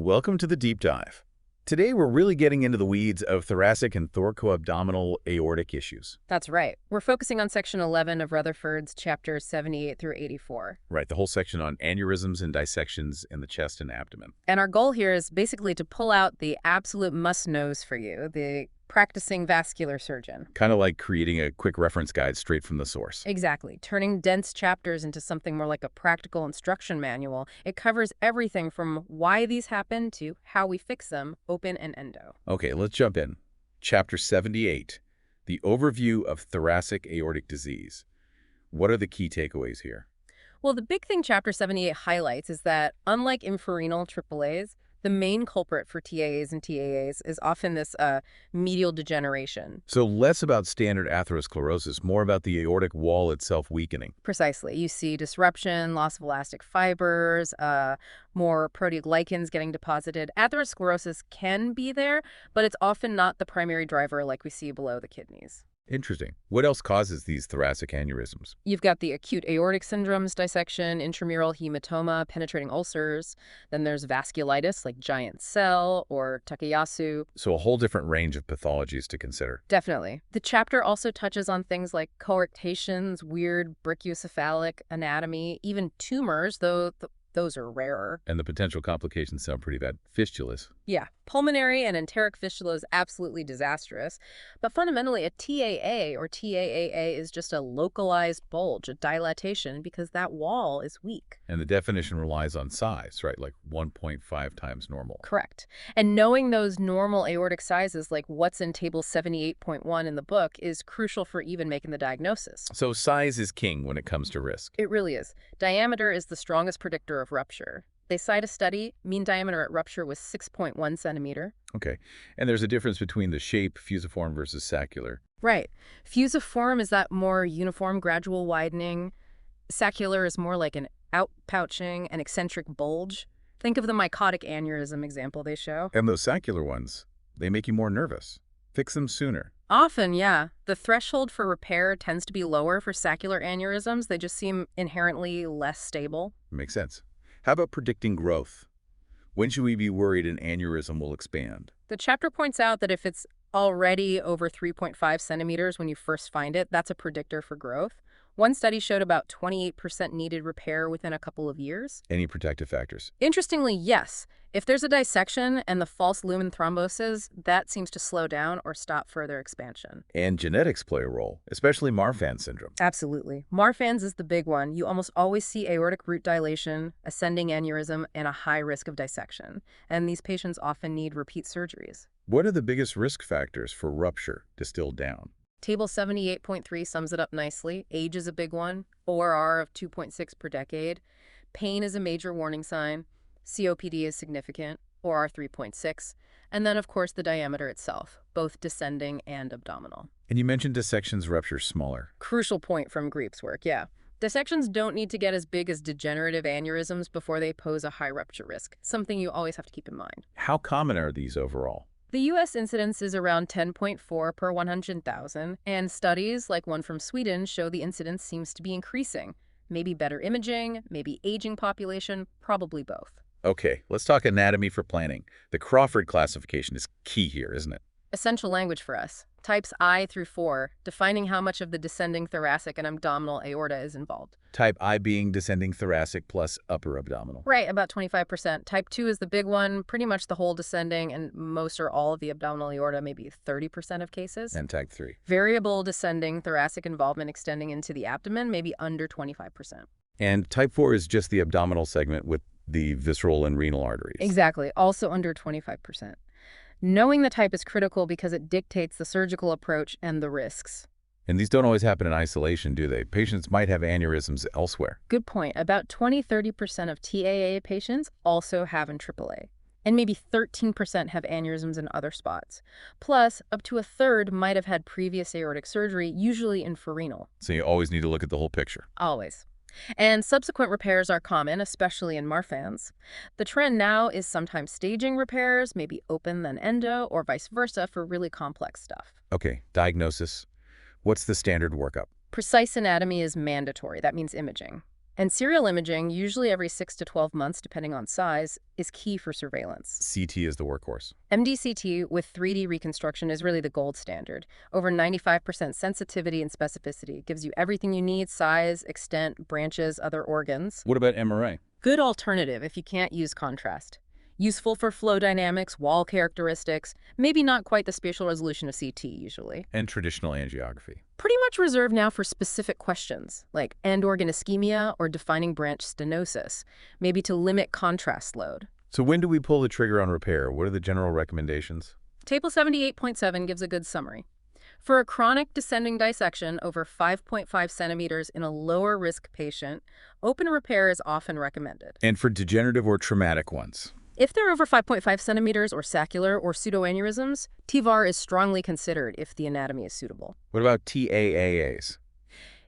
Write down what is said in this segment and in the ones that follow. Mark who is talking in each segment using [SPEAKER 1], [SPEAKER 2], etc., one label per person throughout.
[SPEAKER 1] Welcome to the deep dive. Today we're really getting into the weeds of thoracic and thoracoabdominal aortic issues.
[SPEAKER 2] That's right. We're focusing on section 11 of Rutherford's chapters 78 through 84.
[SPEAKER 1] Right, the whole section on aneurysms and dissections in the chest and abdomen.
[SPEAKER 2] And our goal here is basically to pull out the absolute must-knows for you, the practicing vascular surgeon.
[SPEAKER 1] Kind of like creating a quick reference guide straight from the source.
[SPEAKER 2] Exactly. Turning dense chapters into something more like a practical instruction manual. It covers everything from why these happen to how we fix them, open and endo.
[SPEAKER 1] Okay, let's jump in. Chapter 78, the overview of thoracic aortic disease. What are the key takeaways here?
[SPEAKER 2] Well, the big thing Chapter 78 highlights is that, unlike infrarenal AAAs, the main culprit for TAAs and TAAs is often this medial degeneration.
[SPEAKER 1] So less about standard atherosclerosis, more about the aortic wall itself weakening.
[SPEAKER 2] Precisely. You see disruption, loss of elastic fibers, more proteoglycans getting deposited. Atherosclerosis can be there, but it's often not the primary driver like we see below the kidneys.
[SPEAKER 1] Interesting. What else causes these thoracic aneurysms?
[SPEAKER 2] You've got the acute aortic syndromes, dissection, intramural hematoma, penetrating ulcers. Then there's vasculitis like giant cell or Takayasu.
[SPEAKER 1] So a whole different range of pathologies to consider.
[SPEAKER 2] Definitely. The chapter also touches on things like coarctations, weird brachiocephalic anatomy, even tumors, though those are rarer.
[SPEAKER 1] And the potential complications sound pretty bad. Fistulas.
[SPEAKER 2] Yeah, pulmonary and enteric fistula is absolutely disastrous. But fundamentally, a TAA or TAAA is just a localized bulge, a dilatation, because that wall is weak.
[SPEAKER 1] And the definition relies on size, right? Like 1.5 times normal.
[SPEAKER 2] Correct. And knowing those normal aortic sizes, like what's in table 78.1 in the book, is crucial for even making the diagnosis.
[SPEAKER 1] So size is king when it comes to risk.
[SPEAKER 2] It really is. Diameter is the strongest predictor of rupture. They cite a study, mean diameter at rupture was 6.1 centimeter.
[SPEAKER 1] Okay. And there's a difference between the shape, fusiform versus saccular.
[SPEAKER 2] Right. Fusiform is that more uniform gradual widening. Saccular is more like an outpouching, an eccentric bulge. Think of the mycotic aneurysm example they show.
[SPEAKER 1] And those saccular ones, they make you more nervous. Fix them sooner.
[SPEAKER 2] Often, yeah. The threshold for repair tends to be lower for saccular aneurysms. They just seem inherently less stable.
[SPEAKER 1] Makes sense. How about predicting growth? When should we be worried an aneurysm will expand?
[SPEAKER 2] The chapter points out that if it's already over 3.5 centimeters when you first find it, that's a predictor for growth. One study showed about 28% needed repair within a couple of years.
[SPEAKER 1] Any protective factors?
[SPEAKER 2] Interestingly, yes. If there's a dissection and the false lumen thrombosis, that seems to slow down or stop further expansion.
[SPEAKER 1] And genetics play a role, especially Marfan syndrome.
[SPEAKER 2] Absolutely. Marfan's is the big one. You almost always see aortic root dilation, ascending aneurysm, and a high risk of dissection. And these patients often need repeat surgeries.
[SPEAKER 1] What are the biggest risk factors for rupture distilled down?
[SPEAKER 2] Table 78.3 sums it up nicely. Age is a big one. ORR of 2.6 per decade. Pain is a major warning sign. COPD is significant, ORR 3.6. And then, of course, the diameter itself, both descending and abdominal.
[SPEAKER 1] And you mentioned dissections rupture smaller.
[SPEAKER 2] Crucial point from Greep's work, yeah. Dissections don't need to get as big as degenerative aneurysms before they pose a high rupture risk, something you always have to keep in mind.
[SPEAKER 1] How common are these overall?
[SPEAKER 2] The U.S. incidence is around 10.4 per 100,000, and studies, like one from Sweden, show the incidence seems to be increasing. Maybe better imaging, maybe aging population, probably both.
[SPEAKER 1] Okay, let's talk anatomy for planning. The Crawford classification is key here, isn't it?
[SPEAKER 2] Essential language for us. Types I through 4, defining how much of the descending thoracic and abdominal aorta is involved.
[SPEAKER 1] Type I being descending thoracic plus upper abdominal.
[SPEAKER 2] Right, about 25%. Type 2 is the big one, pretty much the whole descending, and most or all of the abdominal aorta, maybe 30% of cases.
[SPEAKER 1] And type 3.
[SPEAKER 2] Variable descending thoracic involvement extending into the abdomen, maybe under 25%.
[SPEAKER 1] And type 4 is just the abdominal segment with the visceral and renal arteries.
[SPEAKER 2] Exactly, also under 25%. Knowing the type is critical because it dictates the surgical approach and the risks.
[SPEAKER 1] And these don't always happen in isolation, do they? Patients might have aneurysms elsewhere.
[SPEAKER 2] Good point. About 20–30% of TAAA patients also have in AAA. And maybe 13% have aneurysms in other spots. Plus, up to a third might have had previous aortic surgery, usually infrarenal.
[SPEAKER 1] So you always need to look at the whole picture.
[SPEAKER 2] Always. And subsequent repairs are common, especially in Marfan's. The trend now is sometimes staging repairs, maybe open then endo, or vice versa for really complex stuff.
[SPEAKER 1] Okay, diagnosis. What's the standard workup?
[SPEAKER 2] Precise anatomy is mandatory. That means imaging. And serial imaging, usually every 6 to 12 months depending on size, is key for surveillance.
[SPEAKER 1] CT is the workhorse.
[SPEAKER 2] MDCT with 3D reconstruction is really the gold standard. Over 95% sensitivity and specificity gives you everything you need: size, extent, branches, other organs.
[SPEAKER 1] What about MRI?
[SPEAKER 2] Good alternative if you can't use contrast. Useful for flow dynamics, wall characteristics, maybe not quite the spatial resolution of CT usually.
[SPEAKER 1] And traditional angiography.
[SPEAKER 2] Pretty much reserved now for specific questions, like end organ ischemia or defining branch stenosis, maybe to limit contrast load.
[SPEAKER 1] So when do we pull the trigger on repair? What are the general recommendations?
[SPEAKER 2] Table 78.7 gives a good summary. For a chronic descending dissection over 5.5 centimeters in a lower risk patient, open repair is often recommended.
[SPEAKER 1] And for degenerative or traumatic ones?
[SPEAKER 2] If they're over 5.5 centimeters or saccular or pseudoaneurysms, T-VAR is strongly considered if the anatomy is suitable.
[SPEAKER 1] What about TAAAs?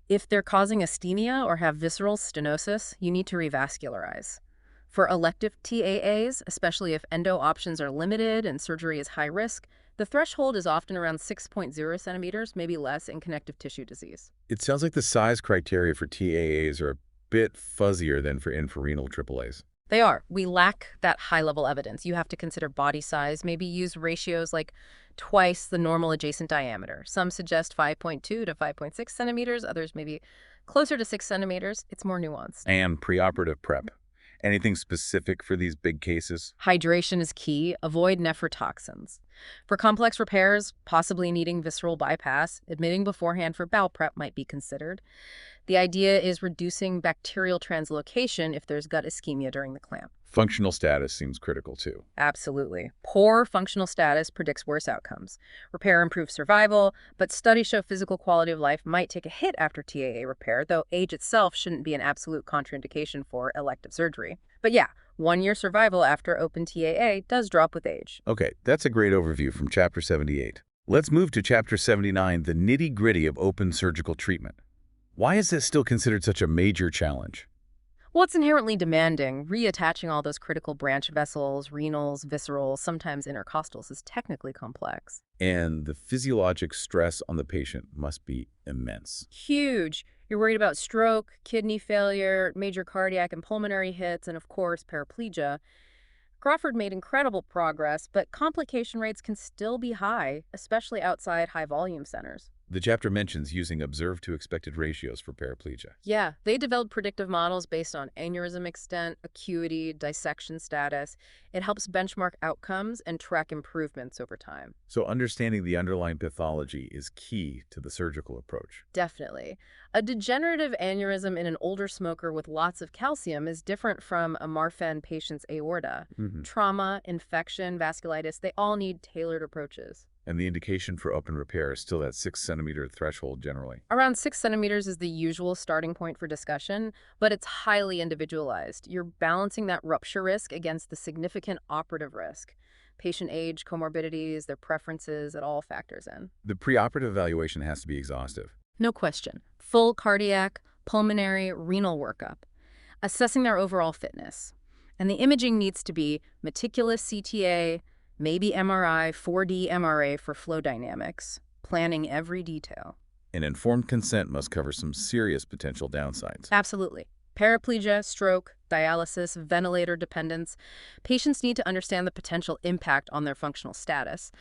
[SPEAKER 2] If they're causing ischemia or have visceral stenosis, you need to revascularize. For elective TAAs, especially if endo options are limited and surgery is high risk, the threshold is often around 6.0 centimeters, maybe less in connective tissue disease.
[SPEAKER 1] It sounds like the size criteria for TAAs are a bit fuzzier than for infrarenal AAAs.
[SPEAKER 2] They are. We lack that high-level evidence. You have to consider body size, maybe use ratios like twice the normal adjacent diameter. Some suggest 5.2 to 5.6 centimeters, others maybe closer to 6 centimeters. It's more nuanced.
[SPEAKER 1] And preoperative prep. Anything specific for these big cases?
[SPEAKER 2] Hydration is key. Avoid nephrotoxins. For complex repairs, possibly needing visceral bypass, admitting beforehand for bowel prep might be considered. The idea is reducing bacterial translocation if there's gut ischemia during the clamp.
[SPEAKER 1] Functional status seems critical too.
[SPEAKER 2] Absolutely. Poor functional status predicts worse outcomes. Repair improves survival, but studies show physical quality of life might take a hit after TAA repair, though age itself shouldn't be an absolute contraindication for elective surgery. But yeah, 1-year survival after open TAA does drop with age.
[SPEAKER 1] Okay, that's a great overview from Chapter 78. Let's move to Chapter 79, the nitty-gritty of open surgical treatment. Why is this still considered such a major challenge?
[SPEAKER 2] Well, it's inherently demanding. Reattaching all those critical branch vessels, renals, viscerals, sometimes intercostals, is technically complex.
[SPEAKER 1] And the physiologic stress on the patient must be immense.
[SPEAKER 2] Huge. You're worried about stroke, kidney failure, major cardiac and pulmonary hits, and of course, paraplegia. Crawford made incredible progress, but complication rates can still be high, especially outside high-volume centers.
[SPEAKER 1] The chapter mentions using observed to expected ratios for paraplegia.
[SPEAKER 2] Yeah, they developed predictive models based on aneurysm extent, acuity, dissection status. It helps benchmark outcomes and track improvements over time.
[SPEAKER 1] So understanding the underlying pathology is key to the surgical approach.
[SPEAKER 2] Definitely. A degenerative aneurysm in an older smoker with lots of calcium is different from a Marfan patient's aorta. Trauma, infection, vasculitis, they all need tailored approaches.
[SPEAKER 1] And the indication for open repair is still that 6-centimeter threshold generally.
[SPEAKER 2] Around 6 centimeters is the usual starting point for discussion, but it's highly individualized. You're balancing that rupture risk against the significant operative risk. Patient age, comorbidities, their preferences, it all factors in.
[SPEAKER 1] The preoperative evaluation has to be exhaustive.
[SPEAKER 2] No question. Full cardiac, pulmonary, renal workup. Assessing their overall fitness. And the imaging needs to be meticulous CTA, maybe MRI, 4D MRA for flow dynamics, planning every detail.
[SPEAKER 1] And informed consent must cover some serious potential downsides.
[SPEAKER 2] Absolutely. Paraplegia, stroke, dialysis, ventilator dependence. Patients need to understand the potential impact on their functional status.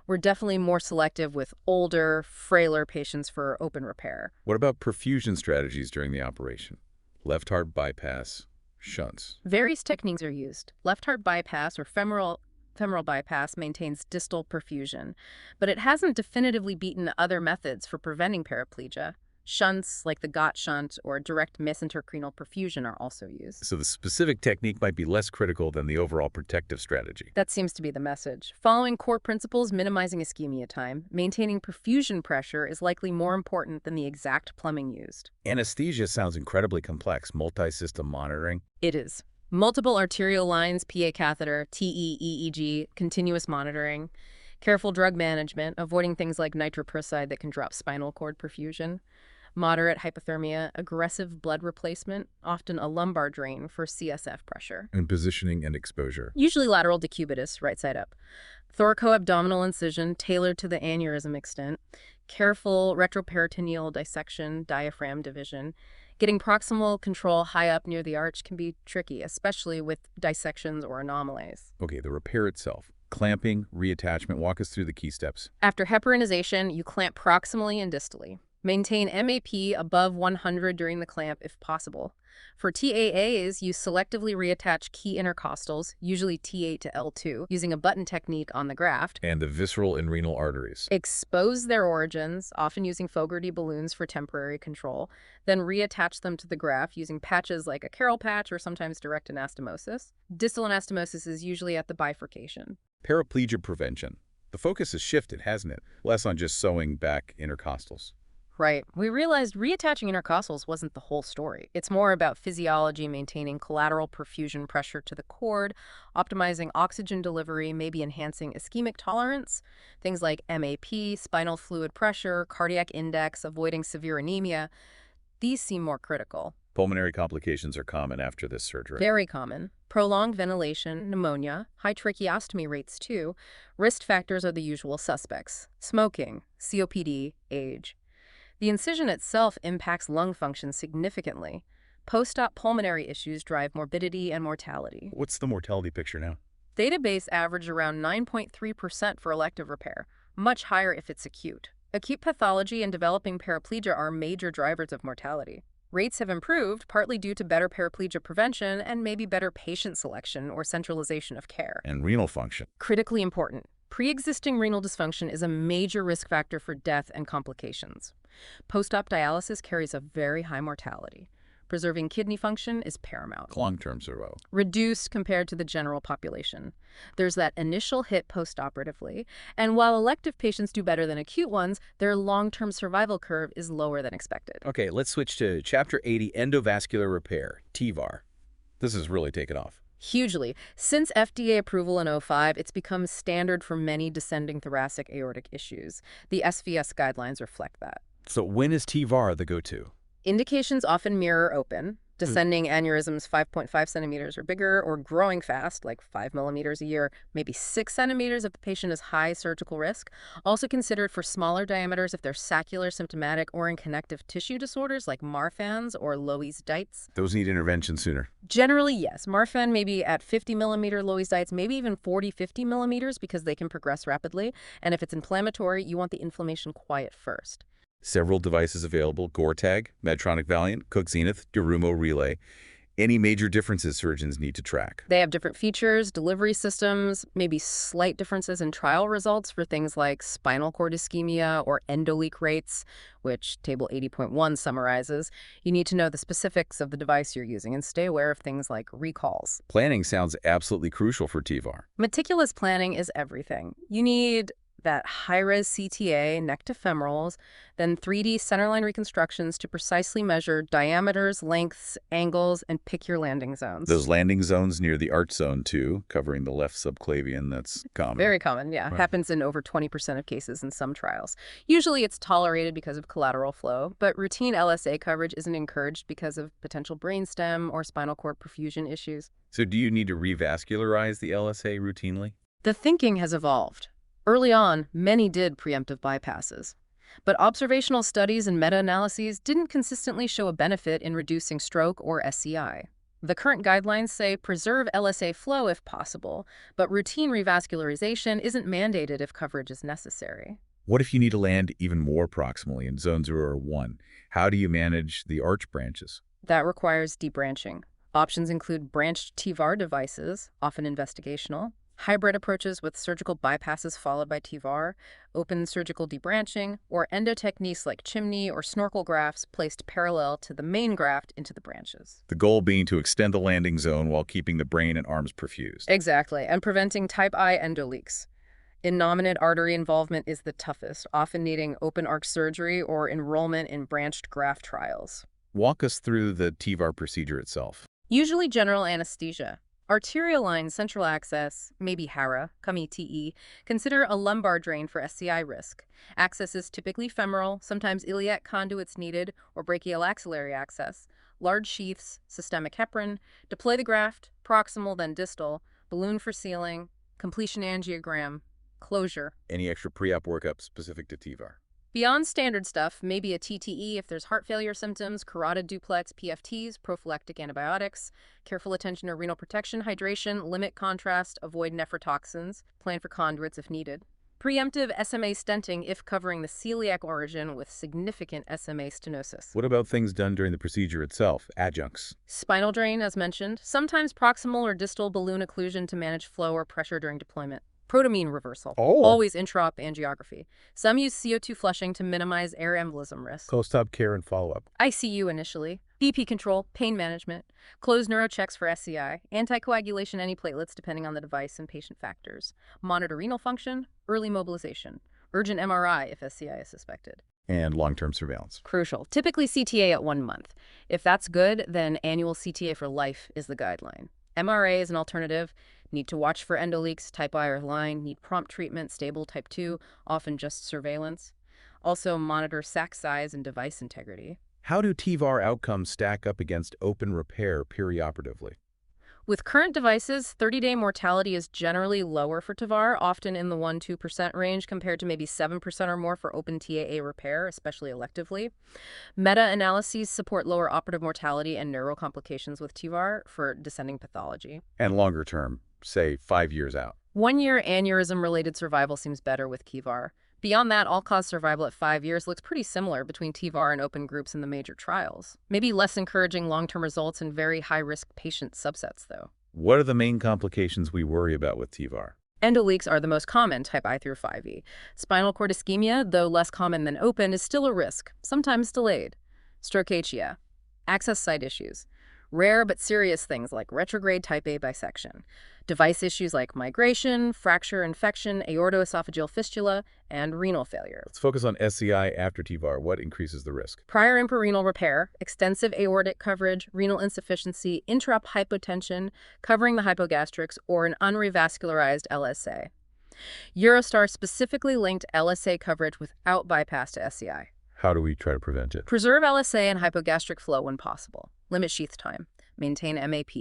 [SPEAKER 2] We're definitely more selective with older, frailer patients for open repair.
[SPEAKER 1] What about perfusion strategies during the operation? Left heart bypass, shunts.
[SPEAKER 2] Various techniques are used. Left heart bypass or femoral bypass maintains distal perfusion, but it hasn't definitively beaten other methods for preventing paraplegia. Shunts, like the Gott shunt or direct mesentercrenal perfusion, are also used.
[SPEAKER 1] So the specific technique might be less critical than the overall protective strategy.
[SPEAKER 2] That seems to be the message. Following core principles, minimizing ischemia time, maintaining perfusion pressure is likely more important than the exact plumbing used.
[SPEAKER 1] Anesthesia sounds incredibly complex. Multi-system monitoring.
[SPEAKER 2] It is. Multiple arterial lines, PA catheter, TE, EEG, continuous monitoring, careful drug management, avoiding things like nitroprusside that can drop spinal cord perfusion, moderate hypothermia, aggressive blood replacement, often a lumbar drain for CSF pressure.
[SPEAKER 1] And positioning and exposure.
[SPEAKER 2] Usually lateral decubitus, right side up. Thoracoabdominal incision tailored to the aneurysm extent, careful retroperitoneal dissection, diaphragm division, Getting proximal control high up near the arch can be tricky, especially with dissections or anomalies.
[SPEAKER 1] Okay, the repair itself. Clamping, reattachment, walk us through the key steps.
[SPEAKER 2] After heparinization, you clamp proximally and distally. Maintain MAP above 100 during the clamp if possible. For TAAs, you selectively reattach key intercostals, usually T8 to L2, using a button technique on the graft.
[SPEAKER 1] And the visceral and renal arteries.
[SPEAKER 2] Expose their origins, often using Fogarty balloons for temporary control, then reattach them to the graft using patches like a Carroll patch or sometimes direct anastomosis. Distal anastomosis is usually at the bifurcation.
[SPEAKER 1] Paraplegia prevention. The focus has shifted, hasn't it? Less on just sewing back intercostals.
[SPEAKER 2] Right. We realized reattaching intercostals wasn't the whole story. It's more about physiology, maintaining collateral perfusion pressure to the cord, optimizing oxygen delivery, maybe enhancing ischemic tolerance, things like MAP, spinal fluid pressure, cardiac index, avoiding severe anemia. These seem more critical.
[SPEAKER 1] Pulmonary complications are common after this surgery.
[SPEAKER 2] Very common. Prolonged ventilation, pneumonia, high tracheostomy rates too. Risk factors are the usual suspects: smoking, COPD, age. The incision itself impacts lung function significantly. Post-op pulmonary issues drive morbidity and mortality.
[SPEAKER 1] What's the mortality picture now?
[SPEAKER 2] Database average around 9.3% for elective repair, much higher if it's acute. Acute pathology and developing paraplegia are major drivers of mortality. Rates have improved, partly due to better paraplegia prevention and maybe better patient selection or centralization of care.
[SPEAKER 1] And renal function.
[SPEAKER 2] Critically important. Pre-existing renal dysfunction is a major risk factor for death and complications. Post-op dialysis carries a very high mortality. Preserving kidney function is paramount.
[SPEAKER 1] Long-term survival.
[SPEAKER 2] Reduced compared to the general population. There's that initial hit post-operatively, and while elective patients do better than acute ones, their long-term survival curve is lower than expected.
[SPEAKER 1] Okay, let's switch to Chapter 80, Endovascular Repair, T-VAR. This has really taken off.
[SPEAKER 2] Hugely. Since FDA approval in 2005, it's become standard for many descending thoracic aortic issues. The SVS guidelines reflect that.
[SPEAKER 1] So when is T-VAR the go-to?
[SPEAKER 2] Indications often mirror open. Descending aneurysms 5.5 centimeters or bigger, or growing fast, like 5 millimeters a year, maybe 6 centimeters if the patient is high surgical risk. Also considered for smaller diameters if they're saccular, symptomatic, or in connective tissue disorders like Marfan's or Loeys-Dietz.
[SPEAKER 1] Those need intervention sooner.
[SPEAKER 2] Generally, yes. Marfan maybe at 50 millimeter Loeys-Dietz, maybe even 40, 50 millimeters because they can progress rapidly. And if it's inflammatory, you want the inflammation quiet first.
[SPEAKER 1] Several devices available: Gortag, Medtronic Valiant, Cook Zenith, Durumo Relay. Any major differences surgeons need to track?
[SPEAKER 2] They have different features, delivery systems, maybe slight differences in trial results for things like spinal cord ischemia or endoleak rates, which Table 80.1 summarizes. You need to know the specifics of the device you're using and stay aware of things like recalls.
[SPEAKER 1] Planning sounds absolutely crucial for T-VAR.
[SPEAKER 2] Meticulous planning is everything. You need that high-res CTA, neck to femorals, then 3D centerline reconstructions to precisely measure diameters, lengths, angles, and pick your landing zones.
[SPEAKER 1] Those landing zones near the arch zone, too, covering the left subclavian, that's common.
[SPEAKER 2] Very common, yeah.
[SPEAKER 1] Right.
[SPEAKER 2] Happens in over 20% of cases in some trials. Usually it's tolerated because of collateral flow, but routine LSA coverage isn't encouraged because of potential brainstem or spinal cord perfusion issues.
[SPEAKER 1] So do you need to revascularize the LSA routinely?
[SPEAKER 2] The thinking has evolved. Early on, many did preemptive bypasses. But observational studies and meta-analyses didn't consistently show a benefit in reducing stroke or SCI. The current guidelines say preserve LSA flow if possible, but routine revascularization isn't mandated if coverage is necessary.
[SPEAKER 1] What if you need to land even more proximally in zone 0 or 1? How do you manage the arch branches?
[SPEAKER 2] That requires debranching. Options include branched T-VAR devices, often investigational, hybrid approaches with surgical bypasses followed by T-VAR, open surgical debranching, or endo techniques like chimney or snorkel grafts placed parallel to the main graft into the branches.
[SPEAKER 1] The goal being to extend the landing zone while keeping the brain and arms perfused.
[SPEAKER 2] Exactly, and preventing type I endoleaks. Innominate artery involvement is the toughest, often needing open arch surgery or enrollment in branched graft trials.
[SPEAKER 1] Walk us through the T-VAR procedure itself.
[SPEAKER 2] Usually general anesthesia. Arterial line central access, maybe HARA, come ETE, consider a lumbar drain for SCI risk. Access is typically femoral, sometimes iliac conduits needed, or brachial-axillary access. Large sheaths, systemic heparin, deploy the graft, proximal then distal, balloon for sealing, completion angiogram, closure.
[SPEAKER 1] Any extra pre-op workup specific to T-VAR?
[SPEAKER 2] Beyond standard stuff, maybe a TTE if there's heart failure symptoms, carotid duplex, PFTs, prophylactic antibiotics, careful attention to renal protection, hydration, limit contrast, avoid nephrotoxins, plan for conduits if needed. Preemptive SMA stenting if covering the celiac origin with significant SMA stenosis.
[SPEAKER 1] What about things done during the procedure itself, adjuncts?
[SPEAKER 2] Spinal drain, as mentioned, sometimes proximal or distal balloon occlusion to manage flow or pressure during deployment. Protamine reversal, always intra-op angiography. Some use CO2 flushing to minimize air embolism risk.
[SPEAKER 1] Post-op care and follow-up.
[SPEAKER 2] ICU initially. BP control, pain management, closed neurochecks for SCI, anticoagulation antiplatelets depending on the device and patient factors, monitor renal function, early mobilization, urgent MRI if SCI is suspected.
[SPEAKER 1] And long-term surveillance.
[SPEAKER 2] Crucial. Typically CTA at 1 month. If that's good, then annual CTA for life is the guideline. MRA is an alternative. Need to watch for endoleaks, type I or line, need prompt treatment, stable type 2, often just surveillance. Also monitor sac size and device integrity.
[SPEAKER 1] How do T-VAR outcomes stack up against open repair perioperatively?
[SPEAKER 2] With current devices, 30-day mortality is generally lower for T-VAR, often in the 1–2% range compared to maybe 7% or more for open TAA repair, especially electively. Meta-analyses support lower operative mortality and neuro complications with T-VAR for descending pathology.
[SPEAKER 1] And longer term, say 5 years out.
[SPEAKER 2] 1-year aneurysm-related survival seems better with T-VAR. Beyond that, all-cause survival at 5 years looks pretty similar between T-VAR and open groups in the major trials. Maybe less encouraging long-term results in very high-risk patient subsets, though.
[SPEAKER 1] What are the main complications we worry about with T-VAR?
[SPEAKER 2] Endoleaks are the most common, type I through 5E. Spinal cord ischemia, though less common than open, is still a risk, sometimes delayed. Strokeatia, access site issues, rare but serious things like retrograde type A dissection, device issues like migration, fracture, infection, aortoesophageal fistula, and renal failure.
[SPEAKER 1] Let's focus on SCI after T-VAR. What increases the risk?
[SPEAKER 2] Prior infrarenal repair, extensive aortic coverage, renal insufficiency, intra-op hypotension, covering the hypogastrics, or an unrevascularized LSA. Eurostar specifically linked LSA coverage without bypass to SCI.
[SPEAKER 1] How do we try to prevent it?
[SPEAKER 2] Preserve LSA and hypogastric flow when possible. Limit sheath time. Maintain MAP.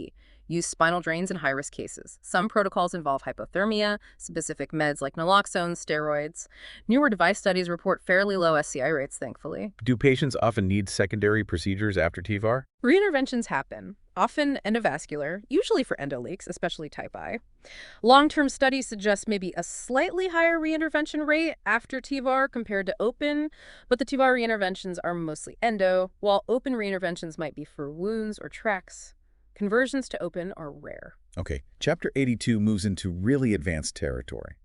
[SPEAKER 2] Use spinal drains in high-risk cases. Some protocols involve hypothermia, specific meds like naloxone, steroids. Newer device studies report fairly low SCI rates, thankfully.
[SPEAKER 1] Do patients often need secondary procedures after T-VAR?
[SPEAKER 2] Reinterventions happen, often endovascular, usually for endoleaks, especially type I. Long-term studies suggest maybe a slightly higher reintervention rate after T-VAR compared to open, but the T-VAR reinterventions are mostly endo, while open reinterventions might be for wounds or tracts. Conversions to open are rare.
[SPEAKER 1] Okay, Chapter 82 moves into really advanced territory.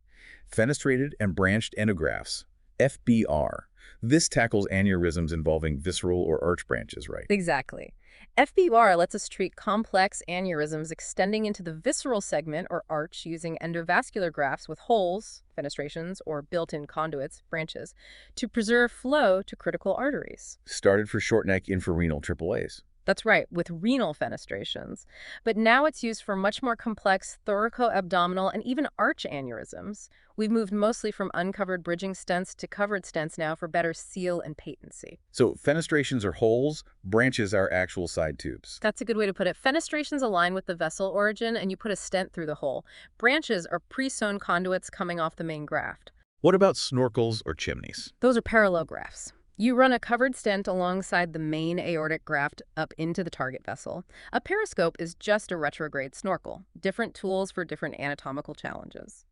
[SPEAKER 1] Fenestrated and branched endografts, FBVAR. This tackles aneurysms involving visceral or arch branches, right?
[SPEAKER 2] Exactly. FBVAR lets us treat complex aneurysms extending into the visceral segment or arch using endovascular grafts with holes, fenestrations, or built-in conduits, branches, to preserve flow to critical arteries.
[SPEAKER 1] Started for short neck infrarenal AAAs.
[SPEAKER 2] That's right, with renal fenestrations. But now it's used for much more complex thoracoabdominal and even arch aneurysms. We've moved mostly from uncovered bridging stents to covered stents now for better seal and patency.
[SPEAKER 1] So fenestrations are holes, branches are actual side tubes.
[SPEAKER 2] That's a good way to put it. Fenestrations align with the vessel origin and you put a stent through the hole. Branches are pre-sewn conduits coming off the main graft.
[SPEAKER 1] What about snorkels or chimneys?
[SPEAKER 2] Those are parallel grafts. You run a covered stent alongside the main aortic graft up into the target vessel. A periscope is just a retrograde snorkel. Different tools for different anatomical challenges.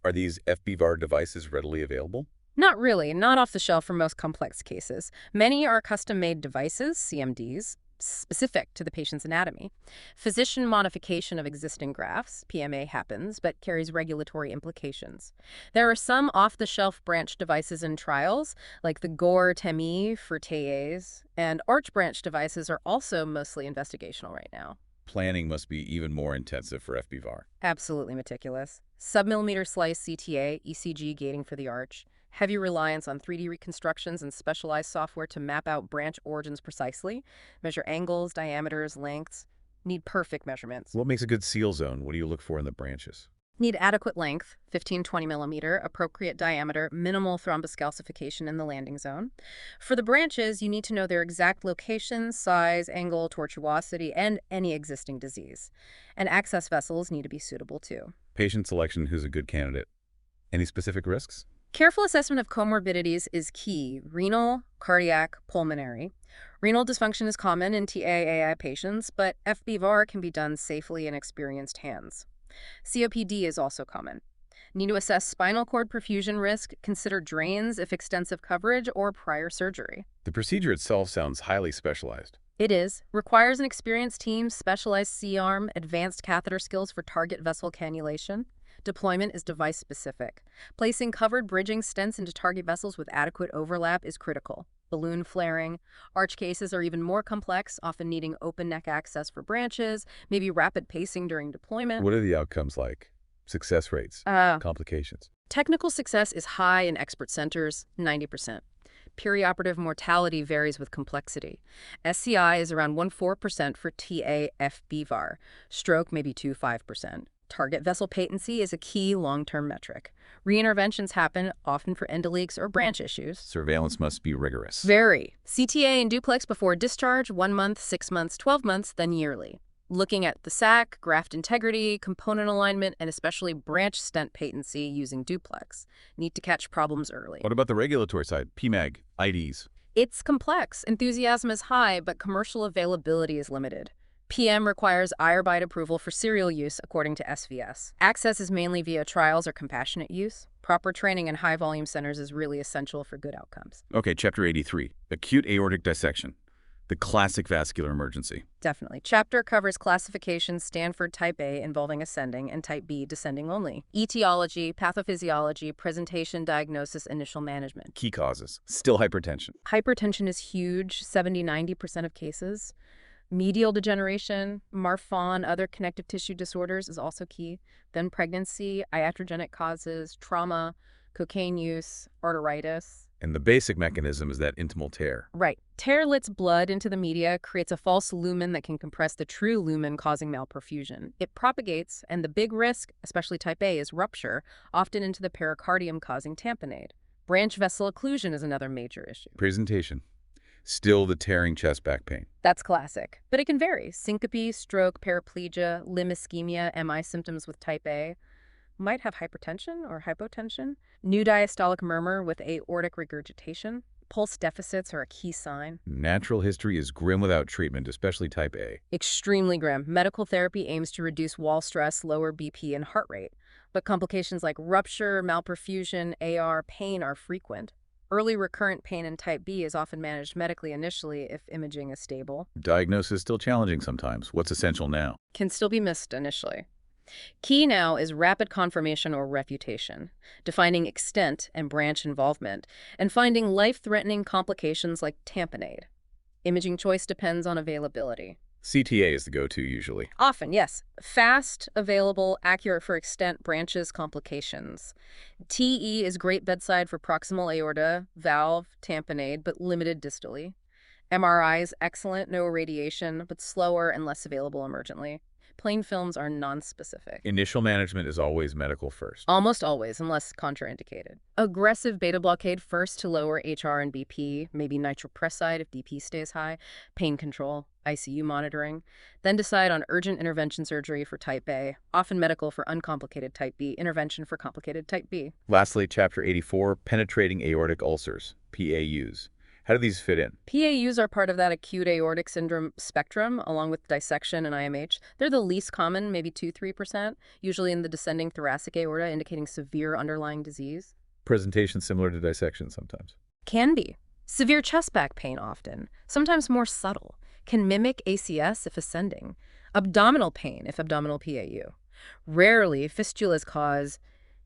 [SPEAKER 1] Are these FBVAR devices readily available?
[SPEAKER 2] Not really, not off the shelf for most complex cases. Many are custom-made devices, CMDs, specific to the patient's anatomy. Physician modification of existing grafts, PMA, happens, but carries regulatory implications. There are some off-the-shelf branch devices in trials, like the Gore-TEMI for TAAAs, and arch branch devices are also mostly investigational right now.
[SPEAKER 1] Planning must be even more intensive for FBVAR.
[SPEAKER 2] Absolutely meticulous. Sub-millimeter slice CTA, ECG gating for the arch. Heavy reliance on 3D reconstructions and specialized software to map out branch origins precisely, measure angles, diameters, lengths, need perfect measurements.
[SPEAKER 1] What makes a good seal zone? What do you look for in the branches?
[SPEAKER 2] Need adequate length, 15–20 millimeter, appropriate diameter, minimal thrombus calcification in the landing zone. For the branches, you need to know their exact location, size, angle, tortuosity, and any existing disease. And access vessels need to be suitable too.
[SPEAKER 1] Patient selection, who's a good candidate. Any specific risks?
[SPEAKER 2] Careful assessment of comorbidities is key: renal, cardiac, pulmonary. Renal dysfunction is common in TAAI patients, but FBVAR can be done safely in experienced hands. COPD is also common. Need to assess spinal cord perfusion risk, consider drains if extensive coverage, or prior surgery.
[SPEAKER 1] The procedure itself sounds highly specialized.
[SPEAKER 2] It is. Requires an experienced team, specialized C-arm, advanced catheter skills for target vessel cannulation. Deployment is device-specific. Placing covered bridging stents into target vessels with adequate overlap is critical. Balloon flaring. Arch cases are even more complex, often needing open neck access for branches, maybe rapid pacing during deployment.
[SPEAKER 1] What are the outcomes like? Success rates? Complications?
[SPEAKER 2] Technical success is high in expert centers, 90%. Perioperative mortality varies with complexity. SCI is around 1.4% for TA FBVAR. Stroke maybe 2.5%. Target vessel patency is a key long-term metric. Reinterventions happen often for endoleaks or branch issues.
[SPEAKER 1] Surveillance must be rigorous.
[SPEAKER 2] Very. CTA and duplex before discharge, 1 month, 6 months, 12 months, then yearly. Looking at the sac, graft integrity, component alignment, and especially branch stent patency using duplex. Need to catch problems early.
[SPEAKER 1] What about the regulatory side? PMAG, IDs?
[SPEAKER 2] It's complex. Enthusiasm is high, but commercial availability is limited. PM requires IRBITE approval for serial use according to SVS. Access is mainly via trials or compassionate use. Proper training in high-volume centers is really essential for good outcomes.
[SPEAKER 1] Okay, Chapter 83, Acute Aortic Dissection, the classic vascular emergency.
[SPEAKER 2] Definitely. Chapter covers classification Stanford Type A involving ascending and Type B descending only. Etiology, pathophysiology, presentation, diagnosis, initial management.
[SPEAKER 1] Key causes, still hypertension.
[SPEAKER 2] Hypertension is huge, 70–90% of cases. Medial degeneration, Marfan, other connective tissue disorders is also key. Then pregnancy, iatrogenic causes, trauma, cocaine use, arteritis.
[SPEAKER 1] And the basic mechanism is that intimal tear.
[SPEAKER 2] Right. Tear lets blood into the media, creates a false lumen that can compress the true lumen, causing malperfusion. It propagates, and the big risk, especially type A, is rupture, often into the pericardium, causing tamponade. Branch vessel occlusion is another major issue.
[SPEAKER 1] Presentation, still the tearing chest back pain.
[SPEAKER 2] That's classic, but it can vary. Syncope, stroke, paraplegia, limb ischemia, MI symptoms with type A. Might have hypertension or hypotension. New diastolic murmur with aortic regurgitation. Pulse deficits are a key sign.
[SPEAKER 1] Natural history is grim without treatment, especially type A.
[SPEAKER 2] Extremely grim. Medical therapy aims to reduce wall stress, lower BP, and heart rate. But complications like rupture, malperfusion, AR, pain are frequent. Early recurrent pain in type B is often managed medically initially if imaging is stable.
[SPEAKER 1] Diagnosis still challenging sometimes. What's essential now?
[SPEAKER 2] Can still be missed initially. Key now is rapid confirmation or refutation, defining extent and branch involvement, and finding life-threatening complications like tamponade. Imaging choice depends on availability.
[SPEAKER 1] CTA is the go-to usually.
[SPEAKER 2] Often, yes. Fast, available, accurate for extent, branches, complications. TE is great bedside for proximal aorta, valve, tamponade, but limited distally. MRI is excellent, no irradiation, but slower and less available emergently. Plain films are non-specific.
[SPEAKER 1] Initial management is always medical first.
[SPEAKER 2] Almost always, unless contraindicated. Aggressive beta blockade first to lower HR and BP, maybe nitroprusside if BP stays high, pain control, ICU monitoring. Then decide on urgent intervention surgery for type A, often medical for uncomplicated type B, intervention for complicated type B.
[SPEAKER 1] Lastly, Chapter 84, Penetrating Aortic Ulcers, PAUs. How do these fit in?
[SPEAKER 2] PAUs are part of that acute aortic syndrome spectrum, along with dissection and IMH. They're the least common, maybe 2–3%, usually in the descending thoracic aorta, indicating severe underlying disease.
[SPEAKER 1] Presentation similar to dissection sometimes.
[SPEAKER 2] Can be. Severe chest back pain often, sometimes more subtle. Can mimic ACS if ascending. Abdominal pain if abdominal PAU. Rarely, fistulas cause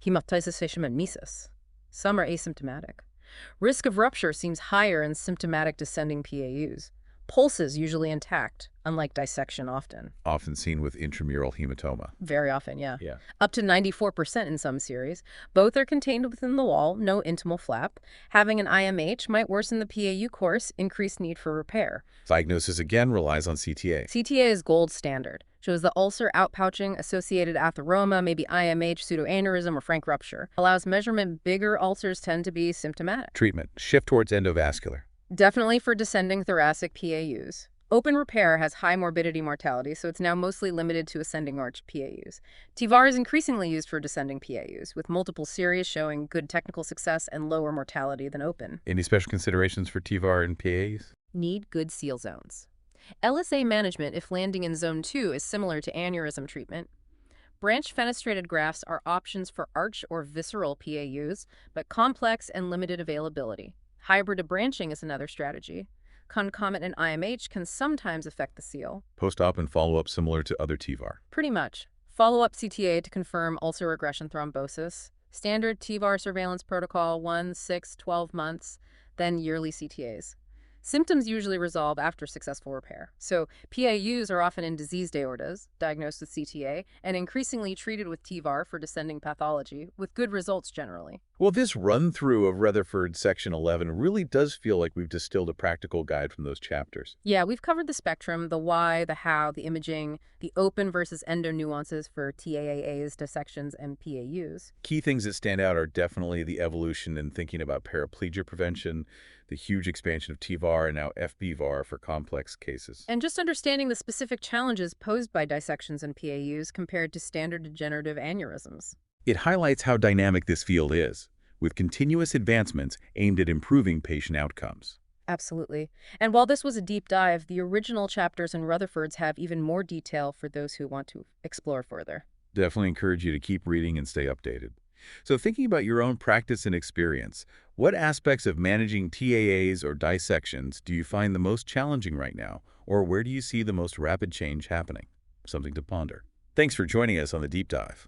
[SPEAKER 2] hemoptysis and mesis. Some are asymptomatic. Risk of rupture seems higher in symptomatic descending PAUs. Pulses usually intact, unlike dissection often.
[SPEAKER 1] Often seen with intramural hematoma.
[SPEAKER 2] Very often, yeah. Up to 94% in some series. Both are contained within the wall, no intimal flap. Having an IMH might worsen the PAU course, increase need for repair.
[SPEAKER 1] Diagnosis again relies on CTA.
[SPEAKER 2] CTA is gold standard. Shows the ulcer, outpouching, associated atheroma, maybe IMH, pseudoaneurysm, or frank rupture. Allows measurement. Bigger ulcers tend to be symptomatic.
[SPEAKER 1] Treatment. Shift towards endovascular.
[SPEAKER 2] Definitely for descending thoracic PAUs. Open repair has high morbidity mortality, so it's now mostly limited to ascending arch PAUs. T-VAR is increasingly used for descending PAUs, with multiple series showing good technical success and lower mortality than open.
[SPEAKER 1] Any special considerations for T-VAR and PAs?
[SPEAKER 2] Need good seal zones. LSA management if landing in zone 2 is similar to aneurysm treatment. Branch fenestrated grafts are options for arch or visceral PAUs, but complex and limited availability. Hybrid branching is another strategy. Concomitant IMH can sometimes affect the seal.
[SPEAKER 1] Post-op and follow-up similar to other T-VAR.
[SPEAKER 2] Pretty much. Follow-up CTA to confirm ulcer regression thrombosis. Standard T-VAR surveillance protocol 1, 6, 12 months, then yearly CTAs. Symptoms usually resolve after successful repair. So PAUs are often in diseased aortas, diagnosed with CTA, and increasingly treated with T-VAR for descending pathology, with good results generally.
[SPEAKER 1] Well, this run-through of Rutherford Section 11 really does feel like we've distilled a practical guide from those chapters.
[SPEAKER 2] Yeah, we've covered the spectrum, the why, the how, the imaging, the open versus endo nuances for TAAAs, dissections, and PAUs.
[SPEAKER 1] Key things that stand out are definitely the evolution in thinking about paraplegia prevention, the huge expansion of T-VAR, and now FBVAR for complex cases.
[SPEAKER 2] And just understanding the specific challenges posed by dissections and PAUs compared to standard degenerative aneurysms.
[SPEAKER 1] It highlights how dynamic this field is, with continuous advancements aimed at improving patient outcomes.
[SPEAKER 2] Absolutely. And while this was a deep dive, the original chapters in Rutherford's have even more detail for those who want to explore further.
[SPEAKER 1] Definitely encourage you to keep reading and stay updated. So thinking about your own practice and experience, what aspects of managing TAAs or dissections do you find the most challenging right now, or where do you see the most rapid change happening? Something to ponder. Thanks for joining us on the Deep Dive.